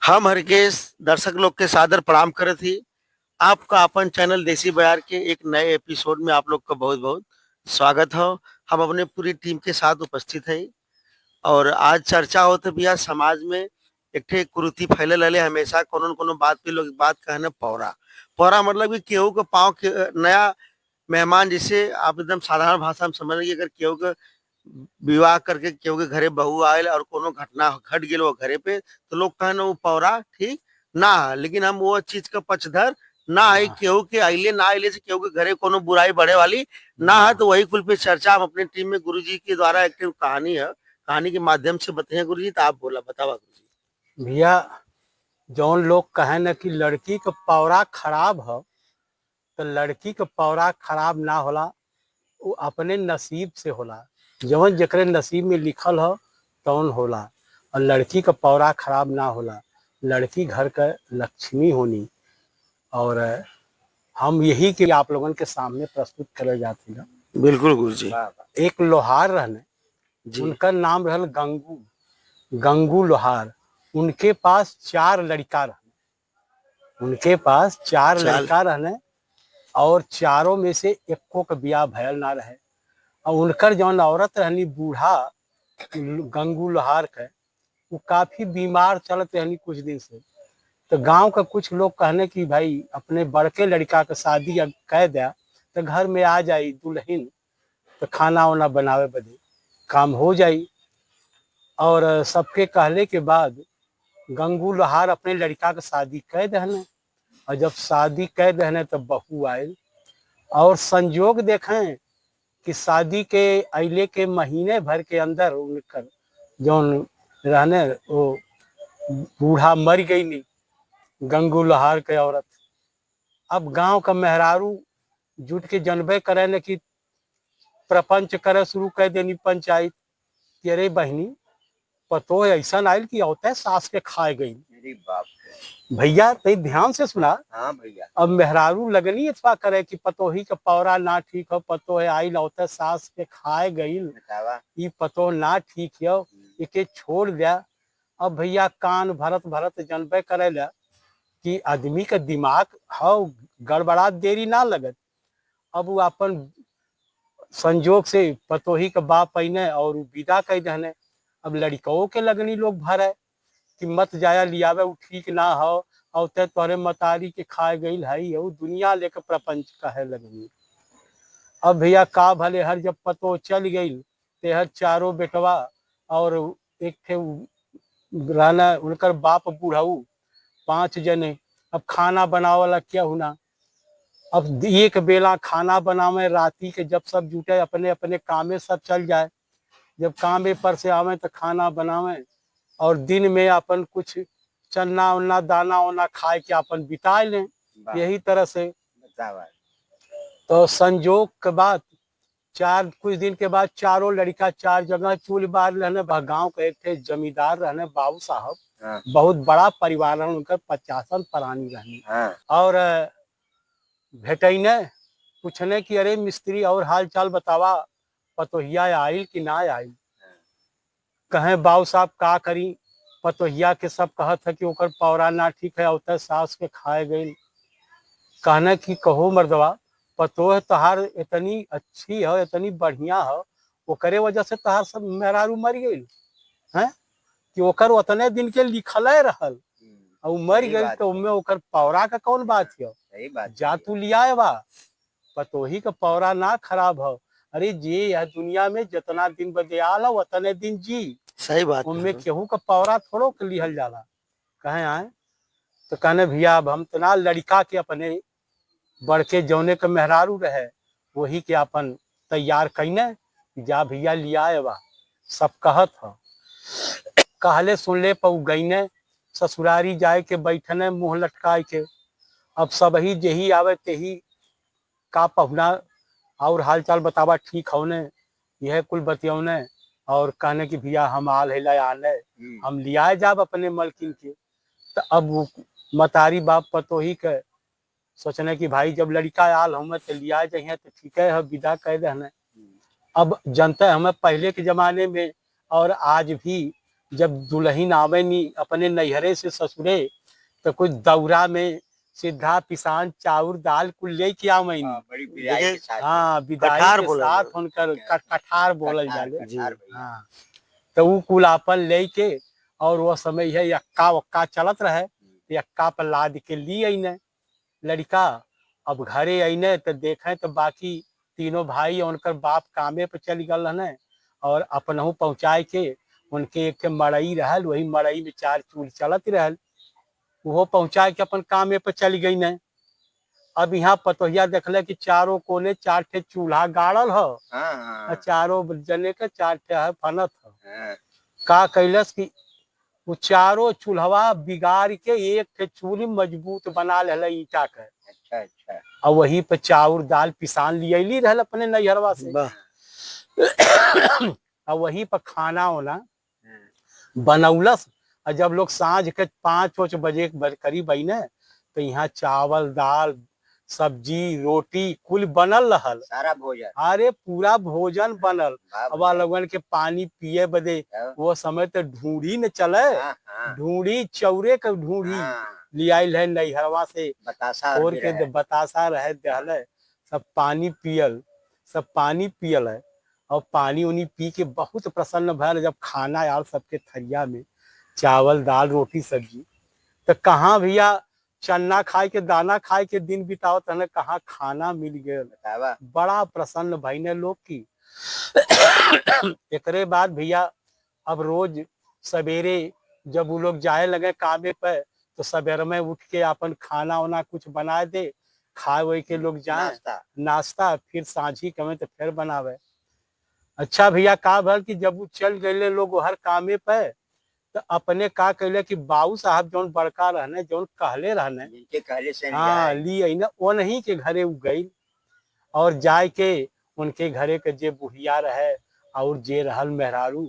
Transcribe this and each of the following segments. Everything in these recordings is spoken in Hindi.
हम हरकेश दर्शक लोग के सादर प्रणाम करत ही। आपका अपन चैनल देसी बयार के एक नए एपिसोड में आप लोग का बहुत बहुत स्वागत हो। हम अपने पूरी टीम के साथ उपस्थित हैं और आज चर्चा होते बिया समाज में एक ठे कुरीति फैलल रहले। हमेशा कोनो न कोनो बात पे लोग बात कहने पौरा पौरा मतलब कि केहू के पाँव के नया मेहमान, जिसे आप एकदम साधारण भाषा में समझ रही, अगर केहू के विवाह करके केहू के घरे बहू आयल और कोनो घटना घट गेल वो घरे पे, तो लोग कहन वो पौरा ठीक ना है। लेकिन हम वो चीज का पक्षधर ना है। हाँ, केहू के आइले ना आइले से केहू के घरे कोनो बुराई बढ़े वाली ना है। तो वही कुल पे चर्चा हम अपनी टीम में गुरुजी के द्वारा एक ठे कहानी है, कहानी के माध्यम से बताए। गुरुजी तो आप बोला बतावा गुरुजी। भैया जौन लोग कहे न कि लड़की का पौरा खराब हो, तो लड़की का पौरा खराब ना होला। वो अपने नसीब से होला। जवन जकरे नसीब में लिखल हो तौन होला। और लड़की का पौरा खराब ना होला। लड़की घर का लक्ष्मी होनी। और हम यही के आप लोगन के सामने प्रस्तुत करे जाते हैं। बिल्कुल गुरुजी। एक लोहार रहने, जी। उनका नाम रहल गंगू। गंगू लोहार। उनके पास 4 लड़का रहने। उनके पास 4 चाल। लड़का रहने और चारों में से एको का ब्याह भयल ना रहे। और उनकर जौन औरत रहनी बूढ़ा गंगू लोहार के, वो काफी बीमार चलत रहनी कुछ दिन से। तो गांव का कुछ लोग कहने कि भाई अपने बड़के लड़का के शादी अब कह दिया तो घर में आ जाई दुल्हन, तो खाना वाना बनावे बदे काम हो जाई। और सबके कहले के बाद गंगू लोहार अपने लड़का के शादी कह दहने। और जब शादी कह दहने तब बहू आयल। और संजोग देखें कि शादी के अइले के महीने भर के अंदर उनकर जौन रहने वो बूढ़ा मर गई नहीं, गंगू लोहार के औरत। अब गांव का मेहरारू जुट के जनबे करे न कि प्रपंच करे शुरू कर देनी पंचायत कि अरे बहनी पतो ऐसा आयल कि औते सास के खाए गई। अरे बाप रे। भैया ते ध्यान से सुना। हाँ भैया। अब मेहरारू लगनी इतवा करे कि पतोही का पौरा ना ठीक हो, पतो है आई लौते सास के खाए गई, बतावा। ई पतो ना ठीक हो, इके छोड़ दिया। अब भैया कान भरत भरत जनबे करेला कि आदमी का दिमाग हो गड़बड़ा देरी ना लगत। अब वो अपन संजोग से पतोही का बाप पहने और विदा कह दहने। अब लड़कों के लगनी लोग भरे कि मत जाया लियावे, वो ठीक ना हो और ते तोरे मतारी के खाए गई है, वो दुनिया लेकर प्रपंच कहे लगनी। अब भैया का भले हर जब पतो चल गई ते हर चारों बेटवा और एक थे रहना उनकर बाप बूढ़ऊ 5 जने। अब खाना बनावला क्या हुना। अब एक बेला खाना बनावे राती के जब सब जुटे अपने अपने कामे सब चल जाए, जब कामे पर से आवे तो खाना बनावे और दिन में अपन कुछ चन्ना उन्ना दाना वाना खाए के अपन बिताए लें। यही तरह से बतावा। तो संजोग के बाद कुछ दिन के बाद चारों लड़का 4 जगह चूल बार रहने। गांव के एक थे जमींदार रहने बाबू साहब। हाँ। बहुत बड़ा परिवार है उनका, 50 प्राणी रहनी। हाँ। और भेटैने पूछने की अरे मिस्त्री और हाल चाल बतावा, पतोहिया आयल कि ना आयल। कहे बाबू साहब का करी, पतोहिया के सब कहत है कि ओकर पौरा ना ठीक है, औते सास के खाए गई। कहने की कहो मर्दवा, पतोह तहार इतनी अच्छी हो इतनी बढ़िया हो, ओकरे वजह से तहार सब मेहरारू मर गई है कि ओकर उतने दिन के लिखले रहल और मर सही गई। बात तो है। उनमें ओकर पौरा का कौन बात है। सही बात जा है। तू लिया बा, पतोही का पौरा ना खराब हो। अरे जी यह दुनिया में जितना दिन बदयाल हो उतने दिन जी। सही बात उनमें है। केहू का पौरा थोड़ो के लिहल जाला। कहे आए तो कहने भैया अब हम तना लड़का के अपने बड़के जौने के मेहरारू रहे वही के अपन तैयार कैने जा भैया लिया बा। सब कहत हो कहले सुनले पऊ गईने ससुरारी जाए के बैठने मुंह लटकाए के। अब सब ही जेही आवे तेही का पहुना और हाल चाल बतावा ठीक होने, यह कुल बतियौने। और कहने की भैया हम आल है आने हम लियाए जाब अपने मलकिन के। तो अब वो मतारी बाप पतोही के सोचने की भाई जब लड़का आल हम तो लिया जाइए तो ठीक है विदा कह देने। अब जनता हमें पहले के जमाने में और आज भी जब दुल्हन आवे नी अपने नैहरे से ससुरे तो कुछ दौरा में सीधा पिसान चाउर दाल कुल ले के आवैनी। बड़ी बिदाई के साथ हाँ विदाई कठार के बोलल साथ जाला। उनकर कठार बोलल जाले। जी। हाँ तो ऊ कुल आपन ले के और वो समय है यक्का वक्का चलत रहे, यक्का पर लाद के ली अइने लड़का। अब घरे अइने तो देखे तो बाकी तीनों भाई और उनकर बाप कामे पे चल गल रहने और अपनहु पहुँचाए के उनके एक मड़ई रहल, वही मड़ई में 4 चूल चलत रहल, वो पहुँचाए के अपन कामे पे चल गई ने। अब यहाँ पतोहिया देखले कि चारों कोने 4 ठे चूल्हा गाड़ल ह, हाँ चारों जने के 4 ठे है फनत ह। हाँ का कैलस कि वो चारों चूल्हवा बिगाड़ के एक ठे चूल्ही मजबूत बना ले ईटा के, अच्छा अच्छा और वही पे चाउर दाल पिसान लियली रहल अपने नैहरवा से, वाह। और वही पर खाना वाना बनौलस। और जब लोग सांझ के 5-5 बजे के करीब अइने तो यहाँ चावल दाल सब्जी रोटी कुल बनल रहल। सारा भोजन अरे पूरा भोजन बनल। वाह अब भैया। लोगन के पानी पिए बदे हाँ। वो समय तो ढूंढी न चले, हाँ ढूंढी चौरे के ढूंढी हाँ लियाइल है नैहरवा से, बतासा और भी के रहे। बतासा रहे दहले, सब पानी पियल, सब पानी पियल है। और पानी उनी पी के बहुत प्रसन्न भयल। जब खाना आयल सबके थरिया में चावल दाल रोटी सब्जी, तो कहाँ भैया चन्ना खाए के दाना खाए के दिन बितावत हने, कहाँ खाना मिल गया। बतावा बड़ा प्रसन्न भइने लोग की। एकरे बाद भैया अब रोज सवेरे जब वो लोग जाए लगे कामे पे तो सवेरे में उठ के अपन खाना वाना कुछ बना दे, खाए वही के लोग जाए नाश्ता नाश्ता, फिर सांझी कमे तो फिर बनावे। अच्छा भैया का भल कि जब वो चल गए लोग हर कामे पे तो अपने का कहले कि बाबू साहब जौन बड़का रहने जौन कहले रहने, जिनके कहले से हाँ जाए। ली आई ना वो नहीं के घरे उ गई और जाए के उनके घरे के जे बुढ़िया रहे और जे रहल मेहरारू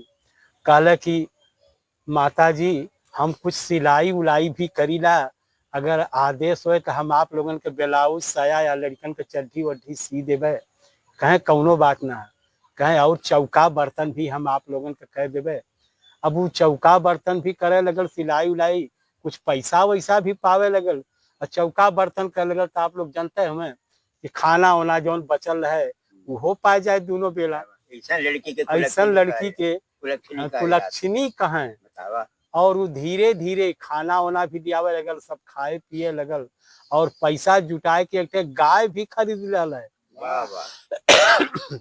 कहले कि माता जी हम कुछ सिलाई उलाई भी करीला, अगर आदेश होए तो हम आप लोगन के ब्लाउज साया या लड़कन के चड्ढी वड्ढी सी देवे, कहें कौनो बात ना है, कहें और चौका बर्तन भी हम आप लोगन के कह देवे। अब वो चौका बर्तन भी करे लगल, सिलाई उलाई, कुछ पैसा वैसा भी पावे लगल। और चौका बर्तन करे लगल तो आप लोग जानते हैं हमें कि खाना वाना जौन बचल है वो पाए जाए दोनों बेला। ऐसा लड़की के ऐसा लड़की के कुलक्षणी का कुलक्षणी कहें। बतावा और वो धीरे धीरे खाना वाना भी दियावे लगल, सब खाए पिए लगल और पैसा जुटाए के एक गाय भी खरीद ले। वाह वाह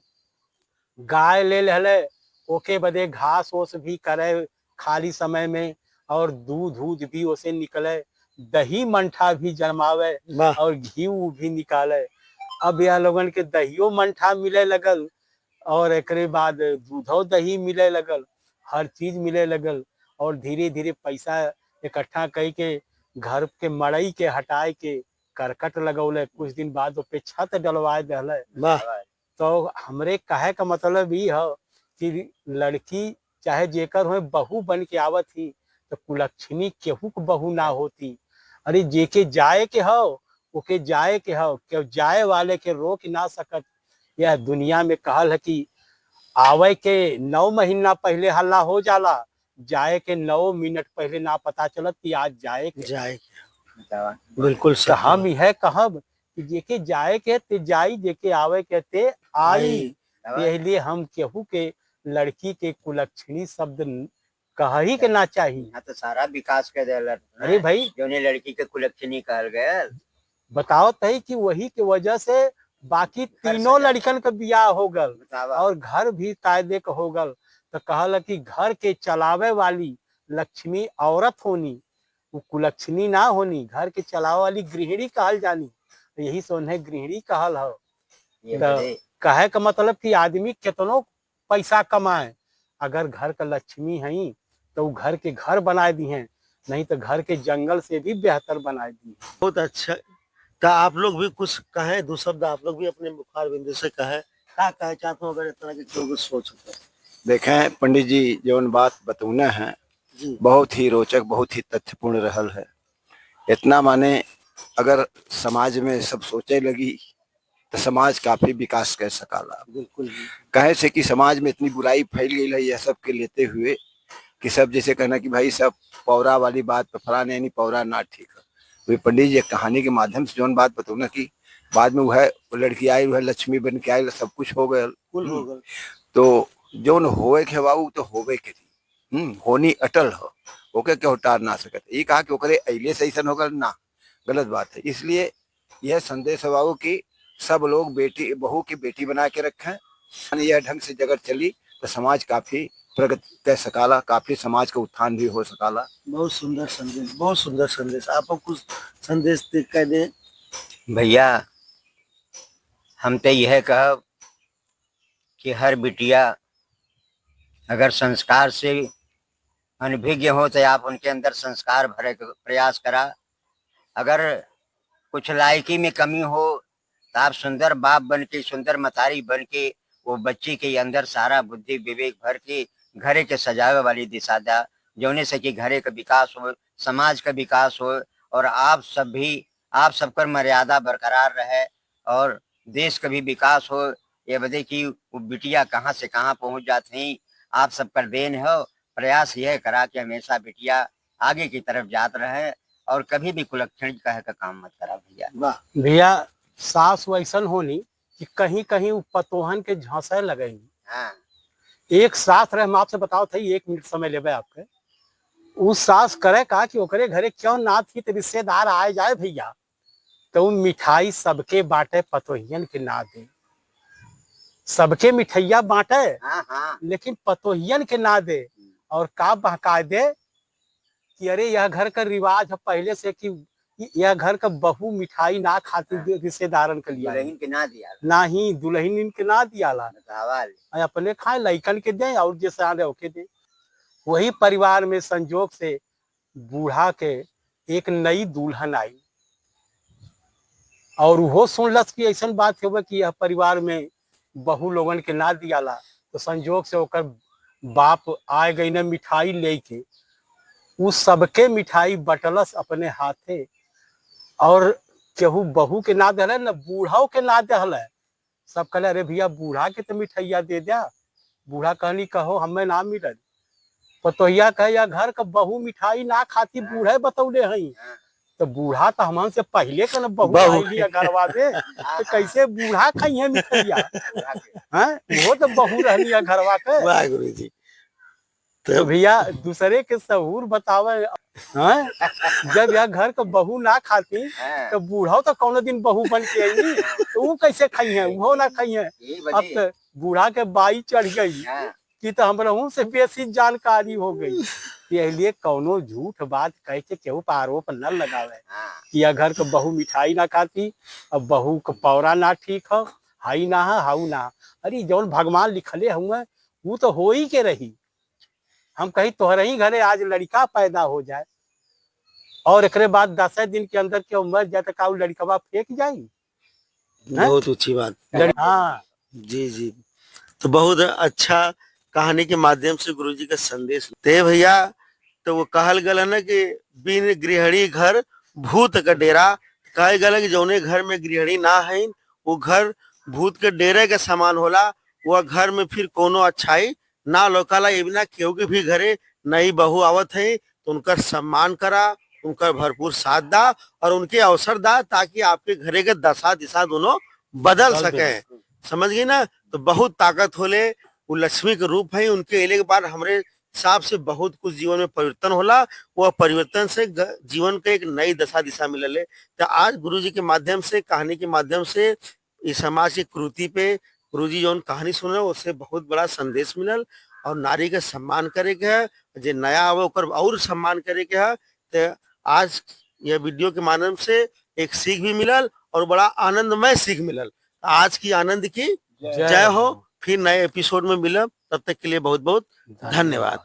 गाय ले ले ओके बदे घास ओस भी करे खाली समय में, और दूध दूध भी उसे निकले, दही मंठा भी जमावे वाह। और घी भी निकाले। अब यह लोगन के दहियो मंठा मिले लगल और एकरे बाद दूधो दही मिले लगल, हर चीज मिले लगल। और धीरे धीरे पैसा इकट्ठा कई के घर के मड़ई के हटाए के करकट लगौले, कुछ दिन बाद पे छत डलवाए दहले। वाह। तो हमरे कहे का मतलब ही है कि लड़की चाहे जेकर हो बहू बन के आवत ही तो कुलक्षणी केहू के बहू ना होती। अरे जेके जाए के हो ओके जाए के हो, क्यों जाए वाले के रोक ना सकत। यह दुनिया में कहल है कि आवे के 9 महीना पहले हल्ला हो जाला, जाए के 9 मिनट पहले ना पता चलत कि आज जाए के। जाए बतावा बिल्कुल तो सही। हम यह कहब कि जेके जाए के ते जाई, जेके आवे के ते आई। इसलिए हम केहू के लड़की के कुलक्षणी शब्द कह ही के ना चाहिए। यहाँ तो सारा विकास कर दिया। अरे भाई जोने लड़की के कुलक्षणी कहल गया। बताओ तही कि वही के वजह से बाकी तीनों लड़कन का बियाह हो गल बतावा और घर भी कायदे का हो गल। तो कहल कि घर के चलावे वाली लक्ष्मी औरत होनी, वो कुलक्षणी ना होनी, घर के चलावे वाली गृहिणी कहल जानी। तो यही से उन्हें गृहिणी कहल हो। ये तो बड़े कहे का मतलब कि आदमी कितनो पैसा कमाए, अगर घर का लक्ष्मी है तो वो घर के घर बनाए दी हैं, नहीं तो घर के जंगल से भी बेहतर बनाए दी। बहुत अच्छा। तो आप लोग भी कुछ कहें, 2 शब्द आप लोग भी अपने मुखार बिंदु से कहें, क्या कहे चाहते हो अगर इस तरह की कोई सोच हो तो? देखें पंडित जी जौन बात बतौना है जी बहुत ही रोचक बहुत ही तथ्यपूर्ण रहल है। इतना माने अगर समाज में सब सोचे लगी तो समाज काफी विकास कर सकाला। बिल्कुल। कहे से कि समाज में इतनी बुराई फैल गई है यह सब के लेते हुए कि सब जैसे कहना कि भाई सब पौरा वाली बात पे फलाने यानी पौरा ना ठीक है। वे पंडित जी एक कहानी के माध्यम से जौन बात बतौना कि बाद में वह लड़की आई, वह लक्ष्मी बन के आई, सब कुछ हो गया। कुल हो गल। तो जौन होवे के बाबू तो होवे के थी, होनी अटल हो, ओके के उतार ना सकत। ये कहा कि ओकरे अइले से ऐसा होगा ना, गलत बात है। इसलिए यह संदेश है बाबू कि सब लोग बेटी बहू की बेटी बना के रखें। यह ढंग से जगत चली तो समाज काफी प्रगति कर सकाला, काफी समाज का उत्थान भी हो सकाला। बहुत सुंदर संदेश, बहुत सुंदर संदेश। आप कुछ संदेश कह दें। भैया हम तो यह कहब कि हर बिटिया अगर संस्कार से अनभिज्ञ हो तो आप उनके अंदर संस्कार भरे का प्रयास करा। अगर कुछ लायकी में कमी हो तो आप सुंदर बाप बन के, सुंदर मतारी बन के वो बच्ची के अंदर सारा बुद्धि विवेक भर के घरे के सजावे वाली दिशा दा, जोने से कि घरे का विकास हो, समाज का विकास हो और आप सबकर मर्यादा बरकरार रहे और देश का भी विकास हो। ये बदे कि वो बिटिया कहाँ से कहाँ पहुंच जाती, आप सबका देन हो। प्रयास यह करा कि हमेशा बिटिया आगे की तरफ जात रहे और कभी भी कुलक्षण कह का काम मत करा भैया। वाह भैया सास वैसन होनी कि कहीं कहीं उ पतोहन के झांसे लगेगी। हाँ एक सास रहे, हम आपसे बताओ थे 1 मिनट समय लेवे आपके। उस सास करे का कि ओकरे घरे क्यों ना थी तो रिश्तेदार आए जाए भैया, तो मिठाई सबके बांटे, पतोहियन के ना दे। सबके मिठाइया बांटे हाँ हाँ लेकिन पतोहियन के ना दे। और का बहका दे कि अरे यह घर का रिवाज है पहले से कि यह घर का बहू मिठाई ना खाती रिश्तेदारन के लिए, दुल्हन के ना दिया ना ही दुल्हन इनके ना दियाला, बतावा अपने खाए लइकन के दे और जैसे आने ओके दे। वही परिवार में संजोग से बूढ़ा के एक नई दुल्हन आई और वो सुनलस कि ऐसा बात हो कि यह परिवार में बहू लोगन के ना दियाला। तो संजोग से ओकर बाप आए गई न मिठाई लेके, उस सबके मिठाई बटलस अपने हाथे और केहू बहू के ना दे न बूढ़ाओ के ना दे। सब कहले अरे भैया बूढ़ा के तो मिठाइया दे दिया। बूढ़ा कहनी कहो हमें ना मिलल। पतोहिया कहे या घर का बहू मिठाई ना खाती, बूढ़े बतौले हई। तो बूढ़ा तो हमन से पहले का न बहू आइली घरवा दे, तो कैसे बूढ़ा खाइए मिठाइया? हैं वो तो बहू रहनी है घरवा के। वाह गुरुजी। तो भैया दूसरे के सहूर बतावे हैं, जब यह घर का बहू ना खाती तो बूढ़ा तो कौनो दिन बहू बन के आई, तो वो कैसे खाई है? वो ना खाई है। अब तो बूढ़ा के बाई चढ़ गई कि तो हमरहू से बेसी जानकारी हो गई। इसलिए कौनो झूठ बात कह के केहू पर आरोप न लगावे कि यह घर का बहू मिठाई ना खाती, अब बहू का पौरा ना ठीक हो, हाई ना है हाउ ना। अरे जौन भगवान लिखले हुए वो तो हो ही के रही। हम कहीं तोहरे ही घरे आज लड़का पैदा हो जाए और एक बाद 10 दिन के अंदर के उम्र जाए तो का लड़कवा फेंक जाई? बहुत अच्छी बात। हाँ जी जी, तो बहुत अच्छा कहानी के माध्यम से गुरुजी का संदेश ते भैया। तो वो कहल गल है ना कि बिन गृहिणी घर भूत का डेरा। कहे गल कि जौने घर में गृहिणी ना है वो घर भूत के डेरे के समान होला। वह घर में फिर कोनो अच्छाई ना लोकाला। ये बिना केहू के भी घरे नई बहू आवत है तो उनका सम्मान करा, उनका भरपूर साथ दा और उनके अवसर दा ताकि आपके घरे के दशा दिशा दोनों बदल सके। समझ गई ना? तो बहुत ताकत होले, वो लक्ष्मी के रूप है। उनके अले के बाद हमारे हिसाब से बहुत कुछ जीवन में परिवर्तन होला। वह परिवर्तन से जीवन का एक नई दशा दिशा मिलल है। तो आज गुरुजी के माध्यम से, कहानी के माध्यम से इस समाज की कृति पे गुरुजी जो कहानी सुने उससे बहुत बड़ा संदेश मिलल। और नारी के सम्मान करे के है, जो नया आवे ओकर और सम्मान करे के है। तो आज यह वीडियो के माध्यम से एक सीख भी मिलल और बड़ा आनंदमय सीख मिलल। आज की आनंद की जय हो। फिर नए एपिसोड में मिलब, तब तक के लिए बहुत बहुत धन्यवाद।